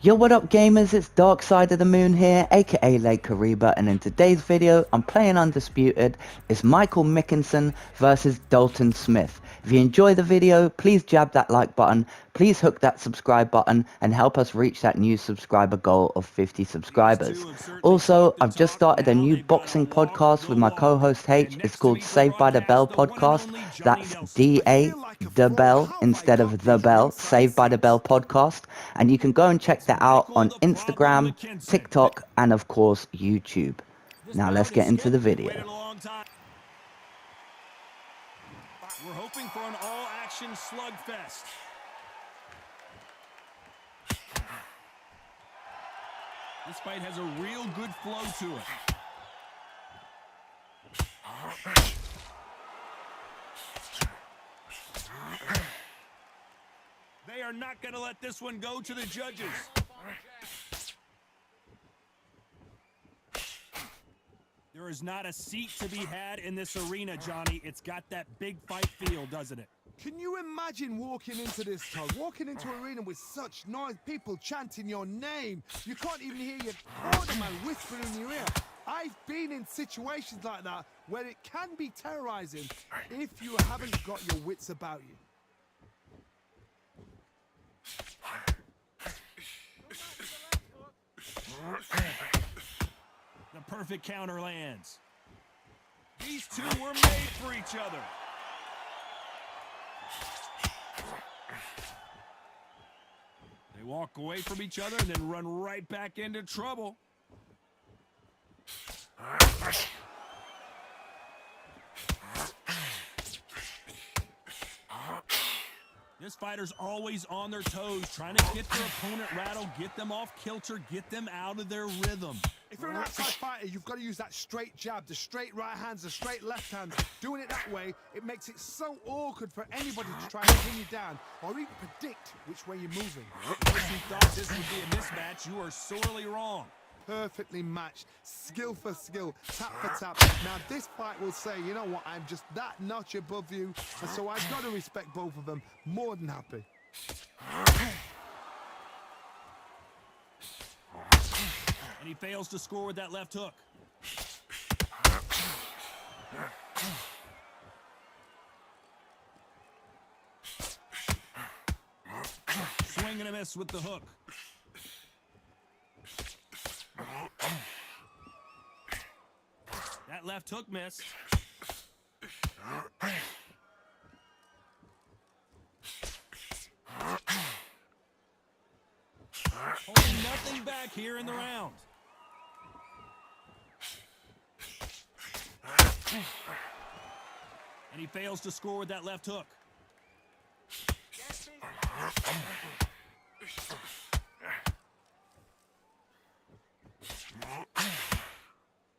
Yo, what up gamers, it's Dark Side of the Moon here, aka Lake Kariba, and in today's video, I'm playing Undisputed. It's Michael Mckinson versus Dalton Smith. If you enjoy the video, please jab that like button, please hook that subscribe button, and help us reach that new subscriber goal of 50 subscribers. Also, I've just started a new boxing podcast with my co-host H. It's called Saved by the Bell Podcast. That's D-A, the Bell, instead of the Bell, Saved by the Bell Podcast. And you can go and check that out on Instagram, TikTok, and of course YouTube. Now let's get into the video. We're hoping for an all-action slugfest. This fight has a real good flow to it. They are not going to let this one go to the judges. There is not a seat to be had in this arena, Johnny. It's got that big fight feel, doesn't it? Can you imagine walking into this, Todd? Walking into an arena with such noise, people chanting your name. You can't even hear your corner man whispering in your ear. I've been in situations like that where it can be terrorizing if you haven't got your wits about you. The perfect counter lands. These two were made for each other. They walk away from each other and then run right back into trouble. This fighter's always on their toes, trying to get their opponent rattled, get them off kilter, get them out of their rhythm. If you're an outside fighter, you've got to use that straight jab, the straight right hands, the straight left hands. Doing it that way, it makes it so awkward for anybody to try and pin you down or even predict which way you're moving. If you thought this would be a mismatch, you are sorely wrong. Perfectly matched, skill for skill, tap for tap. Now this fight will say, you know what, I'm just that notch above you, and so I've got to respect both of them. More than happy. And he fails to score with that left hook. Swing and a miss with the hook. That left hook missed. Holding nothing back here in the round. And he fails to score with that left hook.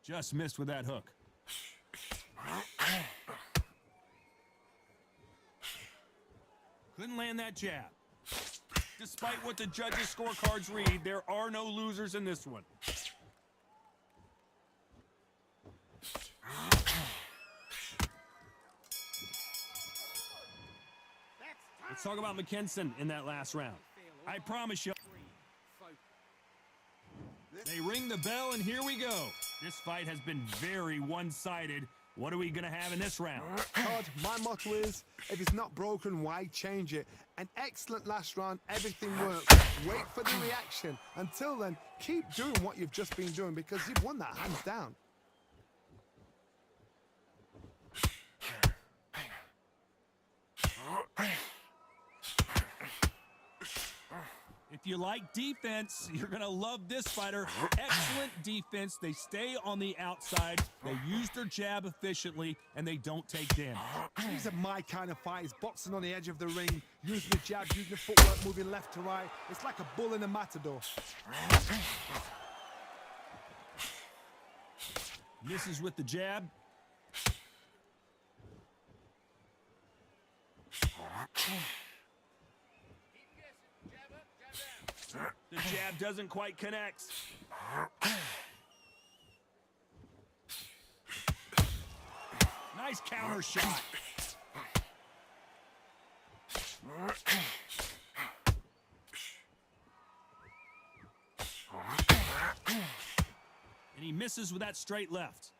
Just missed with that hook. Couldn't land that jab. Despite what the judges' scorecards read, there are no losers in this one. Let's talk about Mckinson in that last round. I promise you. They ring the bell, and here we go. This fight has been very one-sided. What are we going to have in this round? Todd, my motto is, if it's not broken, why change it? An excellent last round, everything worked. Wait for the reaction. Until then, keep doing what you've just been doing because you've won that hands down. If you like defense, you're going to love this fighter. Excellent defense. They stay on the outside. They use their jab efficiently, and they don't take damage. These are my kind of fighters, boxing on the edge of the ring, using the jab, using the footwork, moving left to right. It's like a bull in a matador. Misses with the jab. The jab doesn't quite connect. Nice counter shot. He misses with that straight left.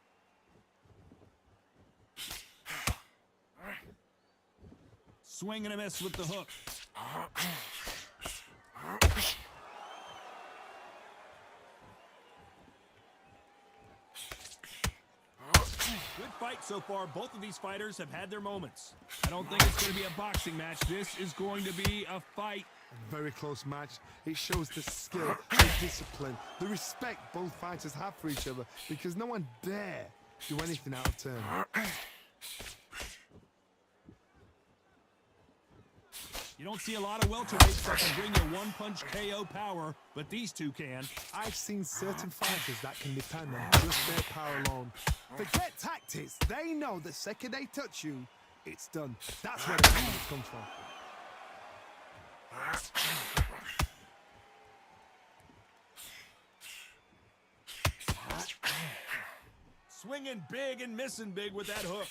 Swing and a miss with the hook. Good fight so far. Both of these fighters have had their moments. I don't think it's going to be a boxing match. This is going to be a fight. A very close match. It shows the skill, the discipline, the respect both fighters have for each other, because no one dare do anything out of turn. You don't see a lot of welterweights that can bring you one-punch KO power, but these two can. I've seen certain fighters that can depend on just their power alone. Forget tactics. They know the second they touch you, it's done. That's where the confidence comes from. Swinging big and missing big with that hook.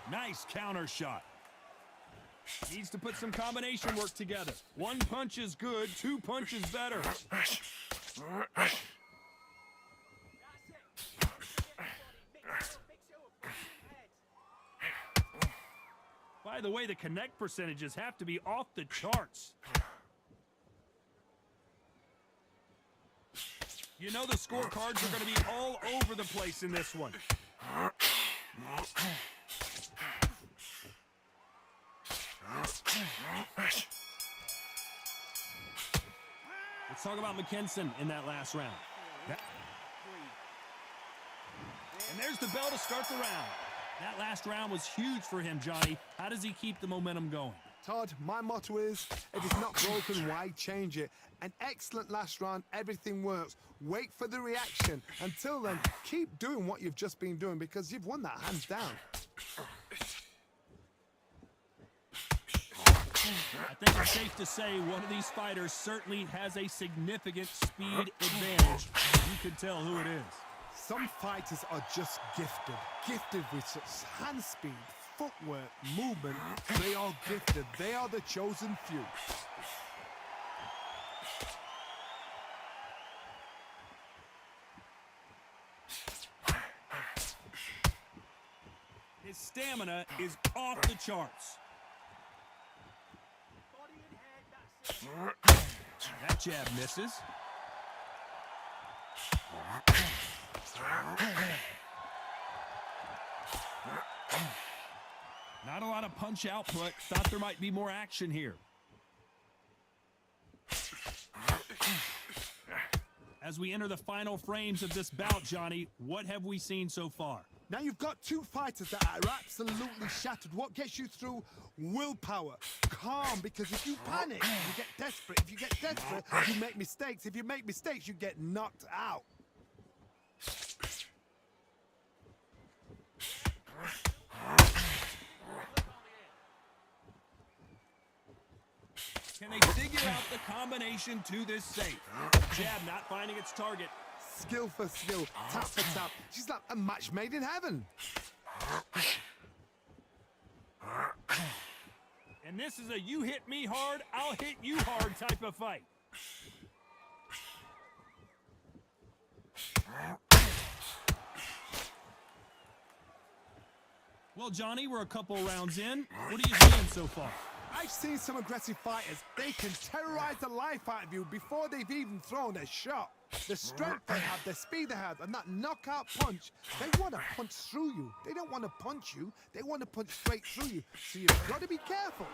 Nice counter shot. Needs to put some combination work together. One punch is good, two punches better. By the way, the connect percentages have to be off the charts. You know the scorecards are going to be all over the place in this one. Let's talk about Mckinson in that last round. And there's the bell to start the round. That last round was huge for him, Johnny. How does he keep the momentum going? Todd, my motto is, if it's not broken, why change it? An excellent last round, everything works. Wait for the reaction. Until then, keep doing what you've just been doing, because you've won that hands down. I think it's safe to say one of these fighters certainly has a significant speed advantage. You can tell who it is. Some fighters are just gifted with such hand speed, footwork, movement. They are gifted. They are the chosen few. His stamina is off the charts. That jab misses. Not a lot of punch output. Thought there might be more action here. As we enter the final frames of this bout, Johnny, what have we seen so far? Now you've got two fighters that are absolutely shattered. What gets you through? Willpower. Calm, because if you panic, you get desperate. If you get desperate, you make mistakes. If you make mistakes, you get knocked out. Can they figure out the combination to this safe? Jab not finding its target. Skill for skill, tap for tap. She's like a match made in heaven. And this is a you hit me hard, I'll hit you hard type of fight. Well, Johnny, we're a couple rounds in. What are you seeing so far? I've seen some aggressive fighters. They can terrorize the life out of you before they've even thrown a shot. The strength they have, the speed they have, and that knockout punch, they want to punch through you. They don't want to punch you. They want to punch straight through you. So you've got to be careful.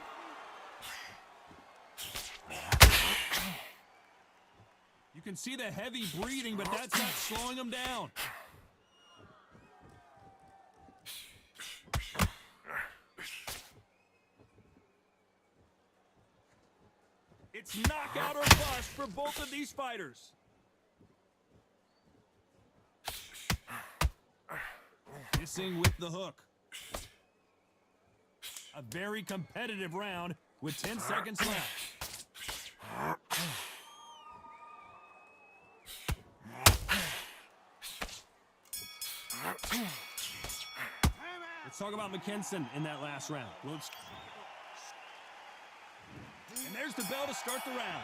You can see the heavy breathing, but that's not slowing him down. It's knockout or bust for both of these fighters. Missing with the hook. A very competitive round with 10 seconds left. Let's talk about Mckinson in that last round. And there's the bell to start the round.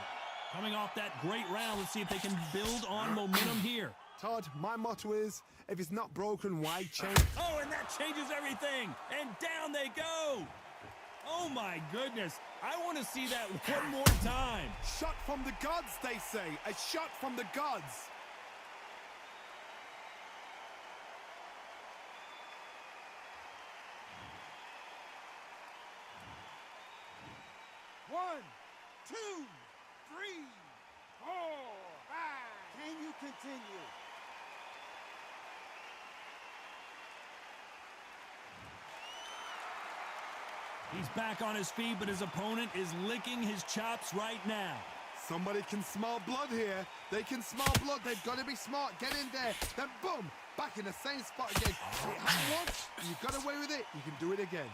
Coming off that great round, let's see if they can build on momentum here. Todd, my motto is, if it's not broken, why change? Oh, and that changes everything. And down they go. Oh, my goodness. I want to see that one more time. Shot from the gods, they say. A shot from the gods. One, two, three, four, five. Can you continue? He's back on his feet, but his opponent is licking his chops right now. Somebody can smell blood here. They can smell blood. They've got to be smart. Get in there. Then boom, back in the same spot again. It happened once. You got away with it. You can do it again.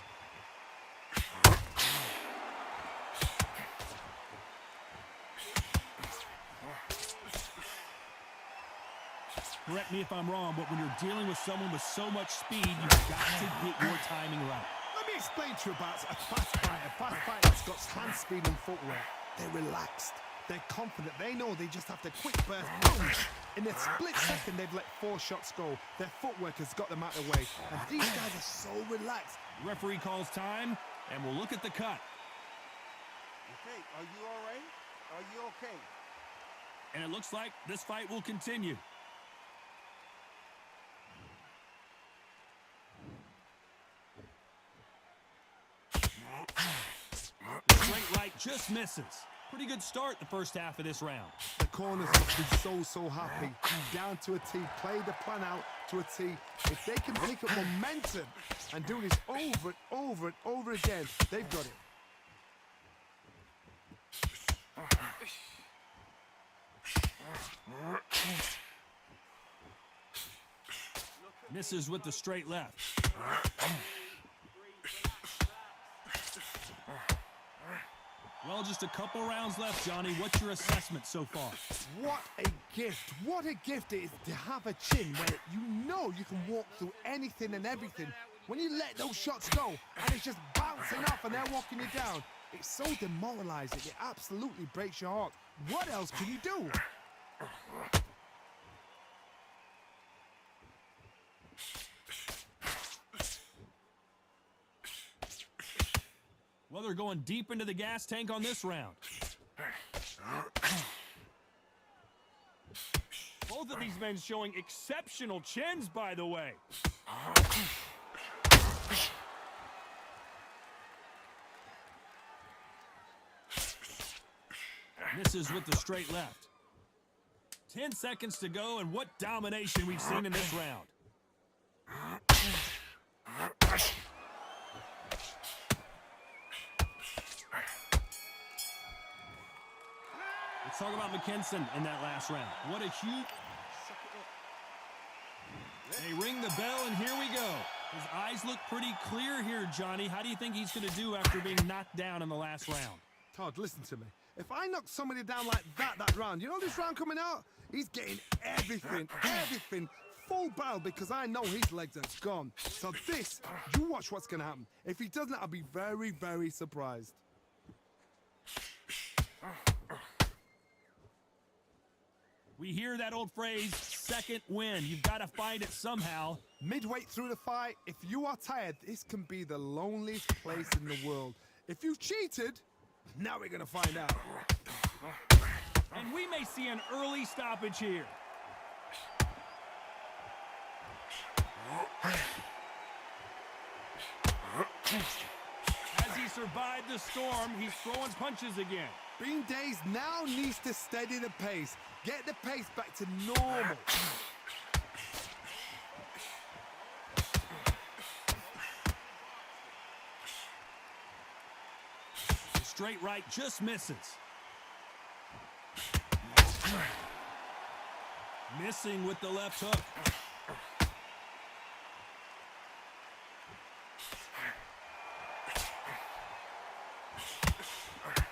Correct me if I'm wrong, but when you're dealing with someone with so much speed, you've got to get your timing right. Let me explain to you about a fast fighter. A fast fighter that's got hand speed and footwork. They're relaxed. They're confident. They know they just have to quick burst. Boom! In a split second, they've let 4 shots go. Their footwork has got them out of the way. And these guys are so relaxed. The referee calls time, and we'll look at the cut. Okay, are you all right? Are you okay? And it looks like this fight will continue. The straight right just misses. Pretty good start the first half of this round. The corners must be so happy. Down to a T. Play the plan out to a T. If they can pick up momentum and do this over and over and over again, they've got it. Misses with the straight left. Well, just a couple rounds left, Johnny. What's your assessment so far? What a gift. What a gift it is to have a chin where you know you can walk through anything and everything. When you let those shots go and it's just bouncing off and they're walking you down, it's so demoralizing. It absolutely breaks your heart. What else can you do? Well, they're going deep into the gas tank on this round. Both of these men showing exceptional chins, by the way. Misses with the straight left. 10 seconds to go, and what domination we've seen in this round. Let's talk about Mckinson in that last round. What a huge... They ring the bell, and here we go. His eyes look pretty clear here, Johnny. How do you think he's going to do after being knocked down in the last round? Todd, listen to me. If I knock somebody down like that round, you know this round coming out? He's getting everything, full barrel, because I know his legs are gone. So this, you watch what's going to happen. If he doesn't, I'll be very, very surprised. We hear that old phrase, second win. You've got to find it somehow. Midway through the fight, if you are tired, this can be the loneliest place in the world. If you cheated, now we're going to find out. And we may see an early stoppage here. As he survived the storm, he's throwing punches again. Bean Days now needs to steady the pace. Get the pace back to normal. The straight right just misses. Missing with the left hook.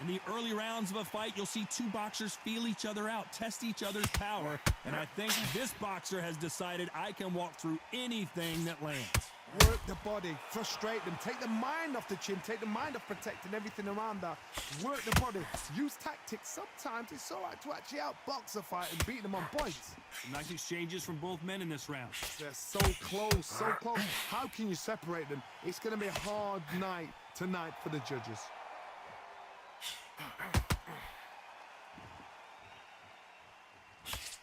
In the early rounds of a fight, you'll see two boxers feel each other out, test each other's power, and I think this boxer has decided I can walk through anything that lands. Work the body, frustrate them, take the mind off the chin, take the mind off protecting everything around that. Work the body, use tactics. Sometimes it's all right to actually outbox a fight and beat them on points. Some nice exchanges from both men in this round. They're so close, so close. How can you separate them? It's going to be a hard night tonight for the judges.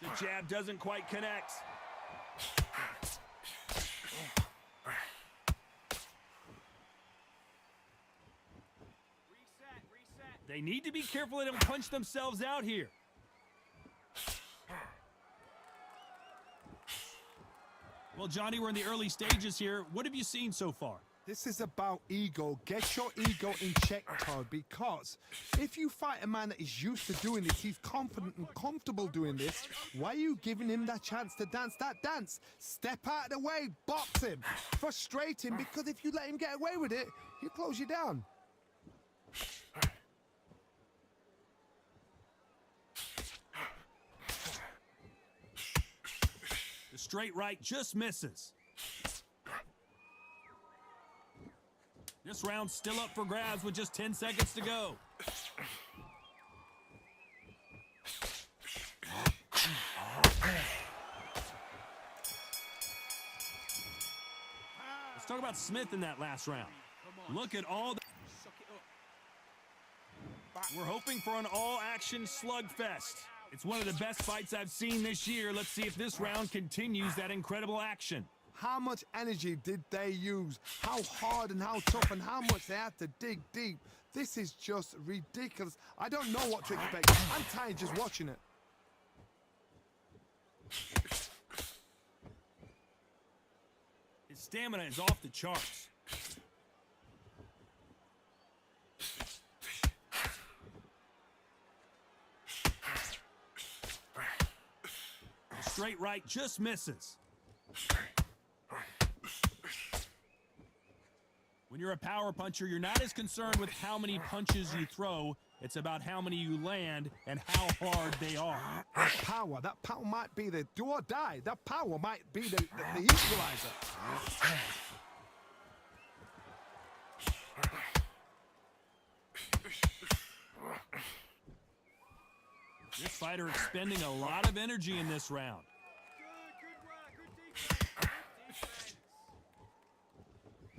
The jab doesn't quite connect. They need to be careful they don't punch themselves out here. Well, Johnny, we're in the early stages here. What have you seen so far? This is about ego. Get your ego in check, Todd, because if you fight a man that is used to doing this, he's confident and comfortable doing this, why are you giving him that chance to dance that dance? Step out of the way, box him, frustrate him, because if you let him get away with it, he'll close you down. The straight right just misses. This round's still up for grabs with just 10 seconds to go. Let's talk about Smith in that last round. Look at all the... We're hoping for an all-action slugfest. It's one of the best fights I've seen this year. Let's see if this round continues that incredible action. How much energy did they use? How hard and how tough and how much they had to dig deep? This is just ridiculous. I don't know what to expect. I'm tired just watching it. His stamina is off the charts. The straight right just misses. When you're a power puncher, you're not as concerned with how many punches you throw. It's about how many you land and how hard they are. That power might be the do or die. That power might be the equalizer. This fighter expending a lot of energy in this round.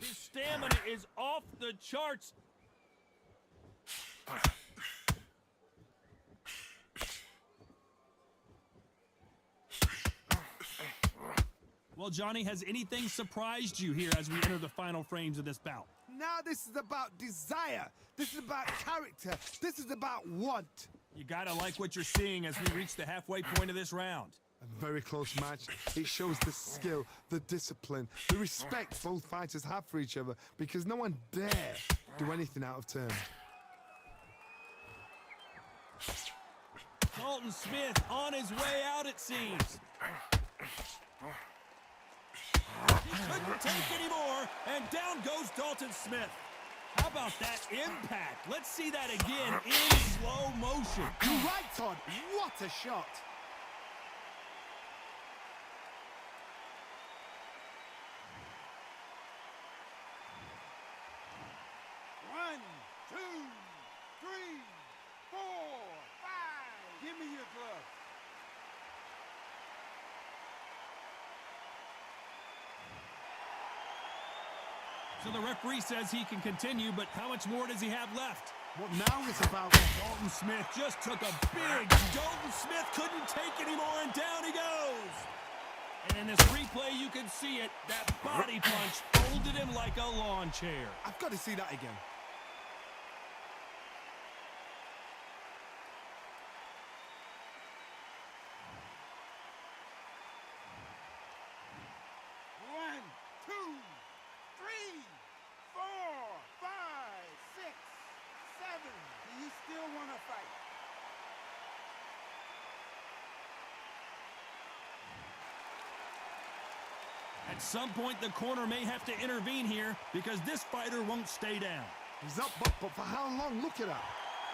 His stamina is off the charts. Well, Johnny, has anything surprised you here as we enter the final frames of this bout? Now this is about desire. This is about character. This is about want. You gotta like what you're seeing as we reach the halfway point of this round. A very close match. It shows the skill, the discipline, the respect both fighters have for each other, because no one dare do anything out of turn. Dalton Smith on his way out, it seems. He couldn't take anymore, and down goes Dalton Smith. How about that impact? Let's see that again in slow motion. You're right, Todd. What a shot. One, two, three, four, five. Give me your glove. So the referee says he can continue, but how much more does he have left? What now is about Dalton Smith just took a big... Dalton Smith couldn't take anymore, and down he goes. And in this replay, you can see it. That body punch folded him like a lawn chair. I've got to see that again. One, two, three, four, five, six, seven. Do you still want to fight? At some point, the corner may have to intervene here because this fighter won't stay down. He's up, but for how long? Look at that.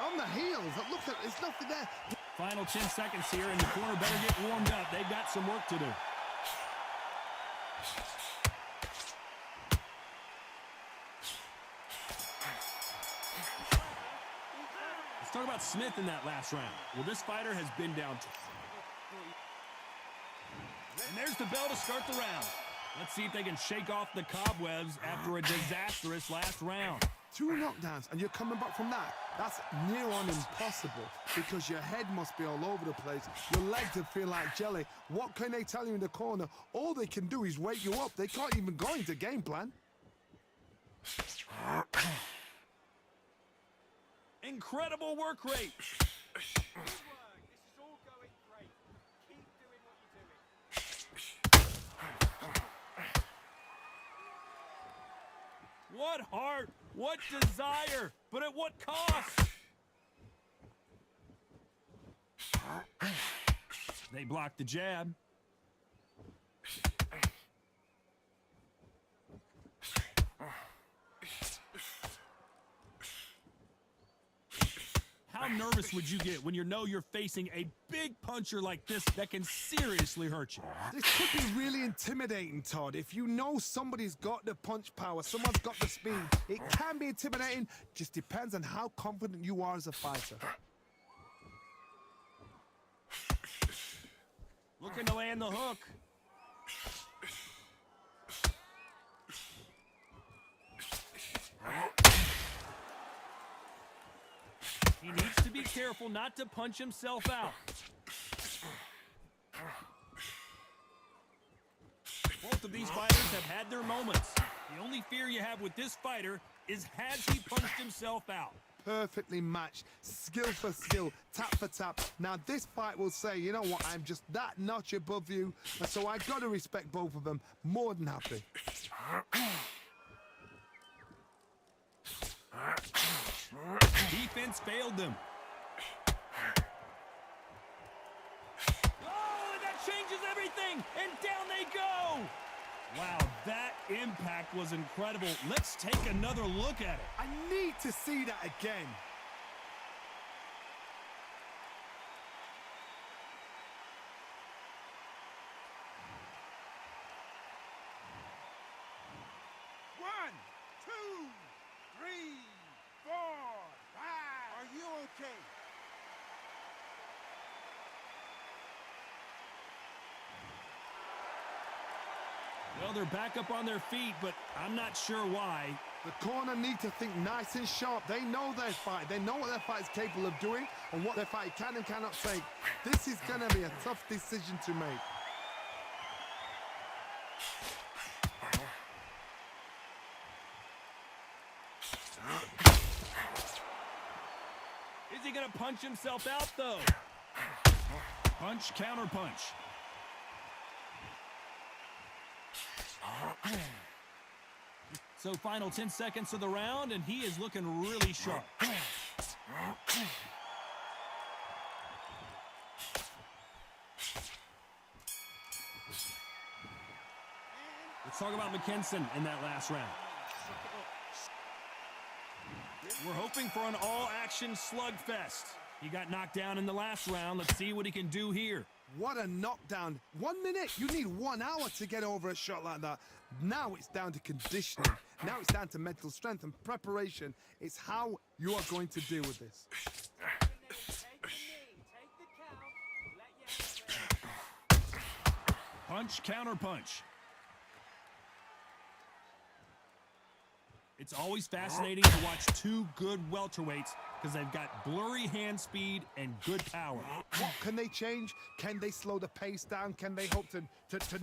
On the heels. Look at, there's nothing there. Final 10 seconds here, and the corner better get warmed up. They've got some work to do. Talk about Smith in that last round. Well, this fighter has been down. And there's the bell to start the round. Let's see if they can shake off the cobwebs after a disastrous last round. 2 knockdowns and you're coming back from that. That's near on impossible because your head must be all over the place. Your legs would feel like jelly. What can they tell you in the corner? All they can do is wake you up. They can't even go into game plan. Incredible work rate. Good work. This is all going great. Keep doing what you're doing. What heart, what desire, but at what cost? They blocked the jab. How nervous would you get when you know you're facing a big puncher like this that can seriously hurt you? This could be really intimidating, Todd. If you know somebody's got the punch power, someone's got the speed, it can be intimidating. Just depends on how confident you are as a fighter. Looking to land the hook. He needs to be careful not to punch himself out. Both of these fighters have had their moments. The only fear you have with this fighter is, has he punched himself out? Perfectly matched, skill for skill, tap for tap. Now this fight will say, you know what, I'm just that notch above you, and so I gotta respect both of them. More than happy. Defense failed them. Oh, and that changes everything, and down they go. Wow, that impact was incredible. Let's take another look at it. I need to see that again. One, two, three, four, five. Are you okay? Well, they're back up on their feet, but I'm not sure why. The corner need to think nice and sharp. They know their fight. They know what their fight is capable of doing and what their fight can and cannot take. This is going to be a tough decision to make. Is he going to punch himself out, though? Punch, counter punch. So final 10 seconds of the round, and he is looking really sharp. Let's talk about Mckinson in that last round. We're hoping for an all-action slugfest. He got knocked down in the last round. Let's see what he can do here. What a knockdown. 1 minute. You need 1 hour to get over a shot like that. Now it's down to conditioning. Now it's down to mental strength and preparation. It's how you are going to deal with this. Punch, counter punch. It's always fascinating to watch two good welterweights because they've got blurry hand speed and good power. What can they change? Can they slow the pace down? Can they hope to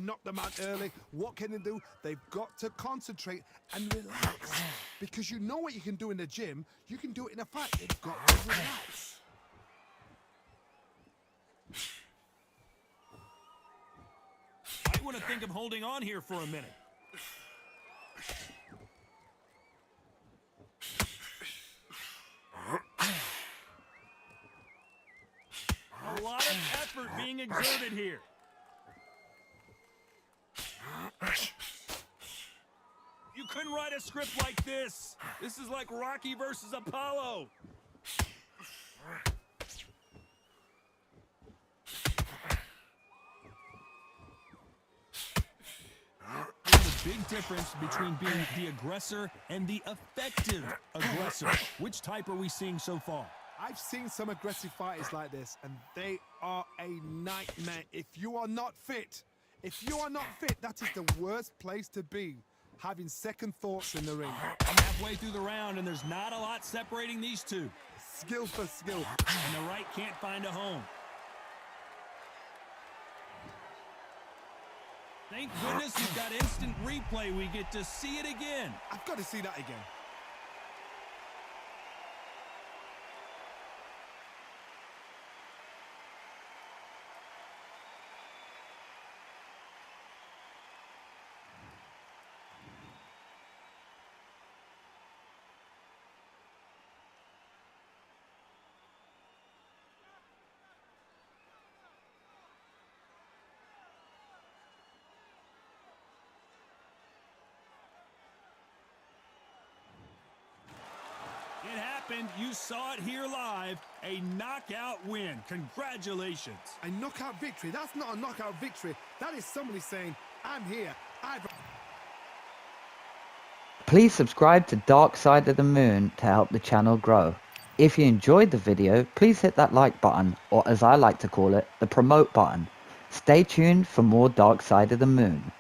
knock them out early? What can they do? They've got to concentrate and relax. Because you know what you can do in the gym, you can do it in a fight. They've got to relax. Might want to think of holding on here for a minute. A lot of effort being exerted here. You couldn't write a script like this. This is like Rocky versus Apollo. There's a big difference between being the aggressor and the effective aggressor. Which type are we seeing so far? I've seen some aggressive fighters like this, and they are a nightmare. If you are not fit, that is the worst place to be, having second thoughts in the ring. I'm halfway through the round, and there's not a lot separating these two. Skill for skill. And the right can't find a home. Thank goodness you've got instant replay. We get to see it again. I've got to see that again. It happened. You saw it here live. A knockout win. Congratulations. A knockout victory? That's not a knockout victory. That is somebody saying, I'm here. Please subscribe to Dark Side of the Moon to help the channel grow. If you enjoyed the video, please hit that like button, or as I like to call it, the promote button. Stay tuned for more Dark Side of the Moon.